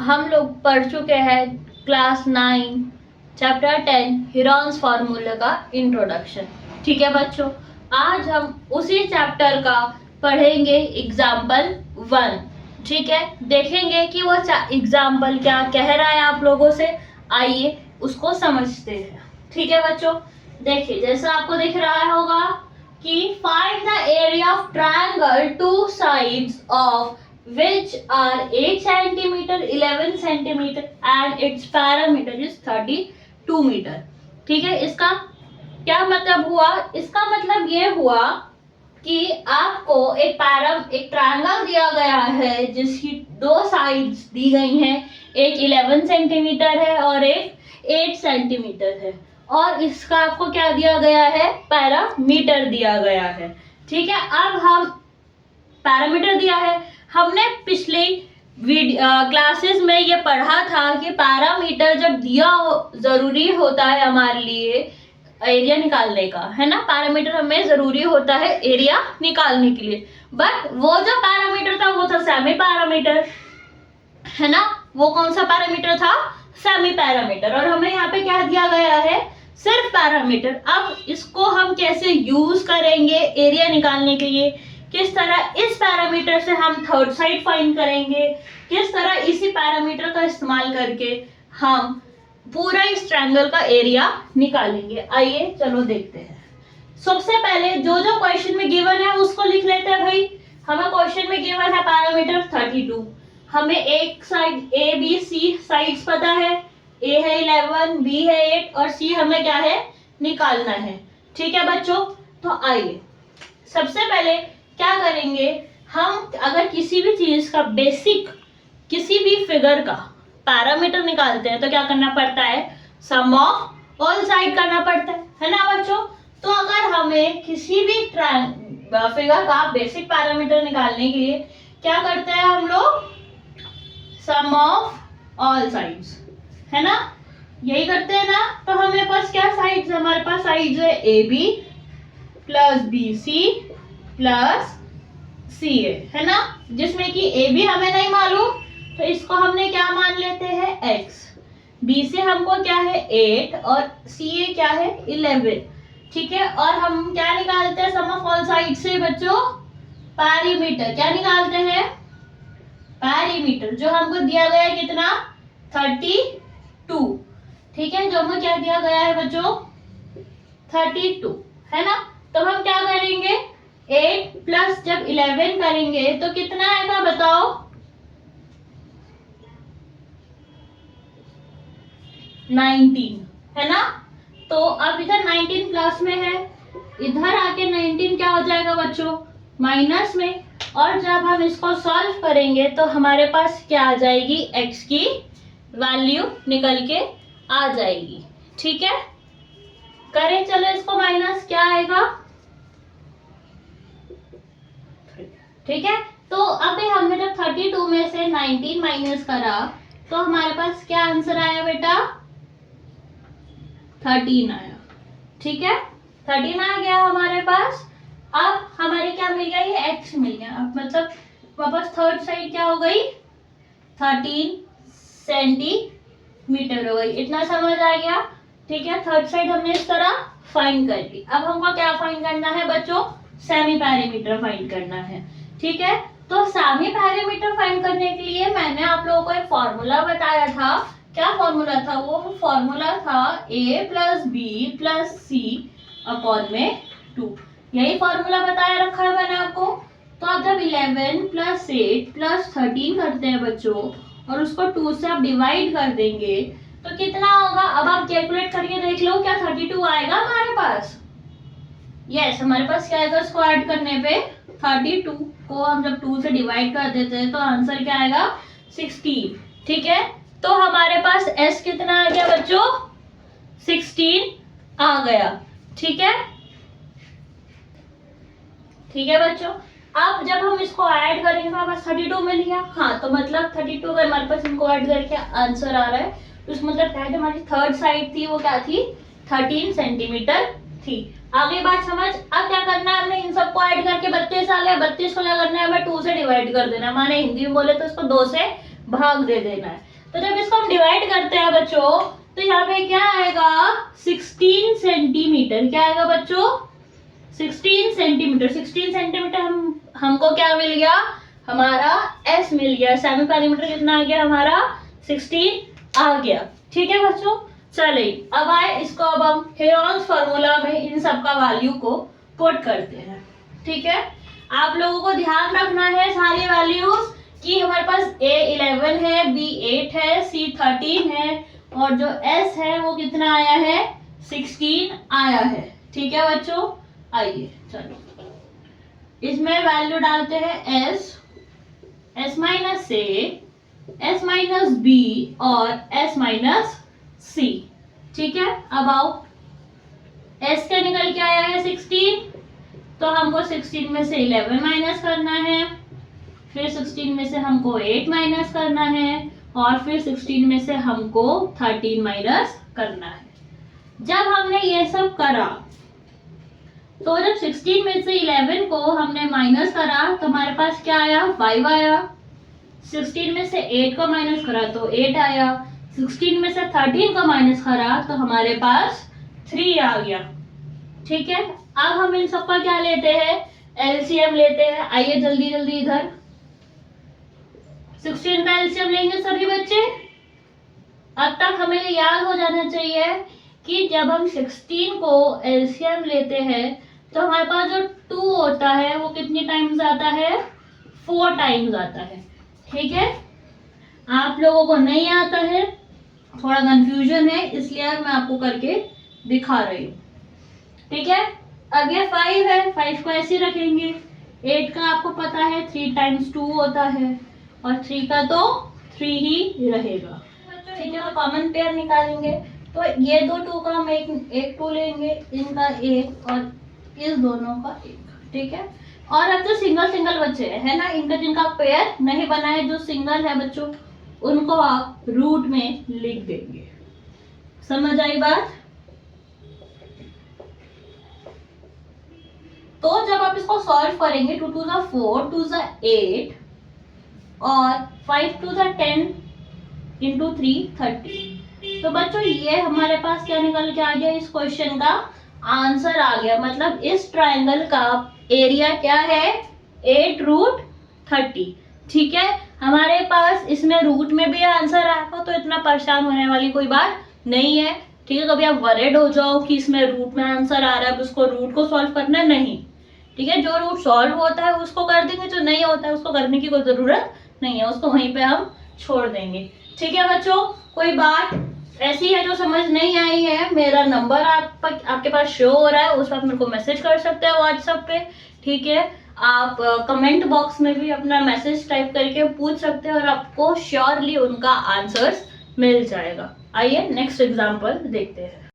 हम लोग पढ़ चुके हैं क्लास 9 चैप्टर 10 हीरोन्स फार्मूला का इंट्रोडक्शन। ठीक है बच्चों, आज हम उसी चैप्टर का पढ़ेंगे एग्जाम्पल 1। ठीक है, देखेंगे कि वो एग्जाम्पल क्या कह रहा है आप लोगों से। आइए उसको समझते हैं। ठीक है बच्चों, देखिए जैसा आपको दिख रहा होगा कि find the area of triangle two sides of which are 8 centimeter, 11 centimeter and its parameter is 32 meter। ठीक है, इसका क्या मतलब हुआ? इसका मतलब ये हुआ कि आपको एक ट्रायंगल दिया गया है जिसकी दो साइड्स दी गई हैं, एक 11 सेंटीमीटर है और एक 8 सेंटीमीटर है, और इसका आपको क्या दिया गया है? पैरामीटर दिया गया है। ठीक है, अब हम पैरामीटर दिया है। हमने पिछली क्लासेस में ये पढ़ा था कि पैरामीटर जब दिया जरूरी होता है हमारे लिए एरिया निकालने का, है ना। पैरामीटर हमें जरूरी होता है एरिया निकालने के लिए, बट वो जो पैरामीटर था वो था सेमी पैरामीटर, है ना। वो कौन सा पैरामीटर था? Semi parameter. और हमें यहाँ पे क्या दिया गया है? सिर्फ पैरामीटर। अब इसको हम कैसे यूज करेंगे एरिया निकालने के लिए? किस तरह इस पैरामीटर से हम थर्ड साइड फाइंड करेंगे, किस तरह इसी पैरामीटर का इस्तेमाल करके हम पूरा इस ट्रायंगल का एरिया निकालेंगे। आइए चलो देखते हैं। सबसे पहले जो जो क्वेश्चन में गिवन है उसको लिख लेते हैं भाई। हमें क्वेश्चन में गिवन है पैरामीटर 32। हमें एक side A B C sides पता है, ए है 11, बी है 8 और सी हमें क्या है? निकालना है। ठीक है बच्चों, तो आइए सबसे पहले क्या करेंगे हम, अगर किसी भी चीज का बेसिक, किसी भी फिगर का पैरामीटर निकालते हैं तो क्या करना पड़ता है? सम ऑफ ऑल साइड करना पड़ता है ना बच्चों। तो अगर हमें किसी भी फिगर का बेसिक पैरामीटर निकालने के लिए क्या करते हैं हम लोग? सम ऑफ ऑल साइड्स, है ना, यही करते हैं ना। तो हमें पास क्या साइड्स? हमारे पास साइड्स है A B plus B C plus C A, है ना, जिसमें कि ए बी हमें नहीं मालूम तो इसको हमने क्या मान लेते हैं? एक्स। बी से हमको क्या है? 8 और सी ए क्या है? 11। ठीक है, और हम क्या निकालते हैं सम ऑफ ऑल साइड से बच्चों? पैरामीटर। क्या निकालते हैं? पैरामीटर, जो हमको दिया गया है कितना? 32। ठीक है, जो हमें क्या दिया गया है बच्चों? 32, है ना। तो हम क्या करेंगे? 8 प्लस जब 11 करेंगे तो कितना आएगा बताओ? 19, है ना। तो अब इधर 19 प्लस में है, इधर आके 19 क्या हो जाएगा बच्चों? माइनस में। और जब हम इसको सॉल्व करेंगे तो हमारे पास क्या आ जाएगी? x की वैल्यू निकल के आ जाएगी। ठीक है, करें चलो इसको माइनस, क्या आएगा? ठीक है, तो अभी हमने जब 32 में से 19 माइनस करा तो हमारे पास क्या आंसर आया बेटा? 13 आया। ठीक है, 13 आ गया हमारे पास। अब हमारे क्या मिल गया? ये x मिल गया। अब मतलब वापस थर्ड साइड क्या हो गई? 13 सेंटीमीटर हो गई। इतना समझ आ गया? ठीक है, थर्ड साइड हमने इस तरह फाइंड कर ली। अब हमको क्या फाइंड करना है बच्चों? सेमी पैरामीटर फाइंड करना है। ठीक है, तो सेमी पैरामीटर फाइंड करने के लिए मैंने आप लोगों को एक फॉर्मूला बताया था। क्या फॉर्मूला था? वो फॉर्मूला था a plus B plus C upon में 2। यही फॉर्मूला बताया रखा है मैंने आपको। तो आप जब 11 प्लस 8 प्लस 13 करते हैं बच्चों और उसको 2 से आप डिवाइड कर देंगे तो कितना होगा? अब आप कैलकुलेट करके देख लो, क्या 32 आएगा हमारे पास? यस, हमारे पास क्या आएगा? इसको ऐड करने पे 32 को हम जब 2 से डिवाइड कर देते हैं तो आंसर क्या आएगा? 16। ठीक है, तो हमारे पास s कितना आ गया बच्चों? 16 आ गया। ठीक है, ठीक है बच्चों। अब जब हम इसको ऐड करेंगे तो हमारे पास 32 मिल गया। हाँ, तो मतलब 32 अगर हमारे पास इनको ऐड करके आंसर आ रहा है तो इसका मतलब क्या है? हमारी थर्ड साइड थी वो क्या थी? 13 सेंटीमीटर थी। आगे बात समझ। अब क्या करना है? हमने इन सबको ऐड करके 32 आ गया। 32 को क्या करना है? हमें 2 से डिवाइड कर देना है, माने हिंदी में बोले तो इसको 2 से भाग दे देना है। तो जब इसको हम डिवाइड करते हैं बच्चों, तो यहाँ पे क्या आएगा 16 सेंटीमीटर। क्या आएगा बच्चों 16 सेंटीमीटर। 16 सेंटीमीटर हमको क्या मिल गया, हमारा एस मिल गया। सेमी पेरीमीटर कितना आ गया हमारा 16 आ गया। ठीक है बच्चों, चलिए अब आए इसको, अब हम हेरॉन्स फार्मूला में इन सब का वैल्यू को पुट करते हैं। ठीक है, आप लोगों को ध्यान रखना है सारी वैल्यूज कि हमारे पास A11 है, B8 है, C13 है और जो S है वो कितना आया है 16 आया है। ठीक है बच्चों, आइए चलो इसमें वैल्यू डालते हैं S minus A, S minus B और S माइनस C। ठीक है, अब आओ S का निकल के आया है 16, तो हमको 16 में से 11 माइनस करना है, फिर 16 में से हमको 8 माइनस करना है और फिर 16 में से हमको 13 माइनस करना है। जब हमने ये सब करा तो जब 16 में से 11 को हमने माइनस करा तो हमारे पास क्या आया 5 आया। 16 में से 8 को माइनस करा तो 8 आया। 16 में से 13 को माइनस करा तो हमारे पास 3 आ गया। ठीक है, अब हम इन सब का क्या लेते हैं एलसीएम लेते हैं। आइए जल्दी जल्दी इधर 16 का एलसीएम लेंगे सभी बच्चे। अब तक हमें याद हो जाना चाहिए कि जब हम 16 को एलसीएम लेते हैं तो हमारे पास जो 2 होता है वो कितनी टाइम्स आता है 4 टाइम्स आता है। ठीक है, आप लोगों को नहीं आता है, थोड़ा कंफ्यूजन है, इसलिए मैं आपको करके दिखा रही हूँ। ठीक है, अब ये 5 है, 5 को ऐसे रखेंगे। 8 का आपको पता है 3 टाइम्स 2 होता है और 3 का तो 3 ही रहेगा। ठीक है, तो कॉमन पेयर निकालेंगे तो ये दो 2 का हम एक 2 लेंगे, इनका एक और इस दोनों का एक। ठीक है, और अब जो सिंगल सिंगल बच्चे है ना, इनका जिनका पेयर नहीं बना है, जो सिंगल है बच्चों, उनको आप रूट में लिख देंगे। समझ आई बात? तो जब आप इसको सॉल्व करेंगे 2 2 ज़ा 4, 2 ज़ा 8 और 5 2 ज़ा 10 इंटू 3 30। तो बच्चों ये हमारे पास क्या निकल के आ गया, इस क्वेश्चन का आंसर आ गया। मतलब इस ट्रायंगल का एरिया क्या है 8 रूट 30। ठीक है, हमारे पास इसमें रूट में भी आंसर आएगा तो इतना परेशान होने वाली कोई बात नहीं है। ठीक है, कभी आप वरीड हो जाओ कि इसमें रूट में आंसर आ रहा है, उसको रूट को सॉल्व करना नहीं। ठीक है, जो रूट सॉल्व होता है उसको कर देंगे, जो नहीं होता है उसको करने की कोई जरूरत नहीं है, उसको वहीं पे हम छोड़ देंगे। ठीक है बच्चों, कोई बात ऐसी है जो समझ नहीं आई है, मेरा नंबर आपके पास शो हो रहा है, उस पर मेरे को मैसेज कर सकते हो व्हाट्सएप पे। ठीक है, आप कमेंट बॉक्स में भी अपना मैसेज टाइप करके पूछ सकते हो और आपको श्योरली उनका आंसर्स मिल जाएगा। आइए नेक्स्ट एग्जांपल देखते हैं।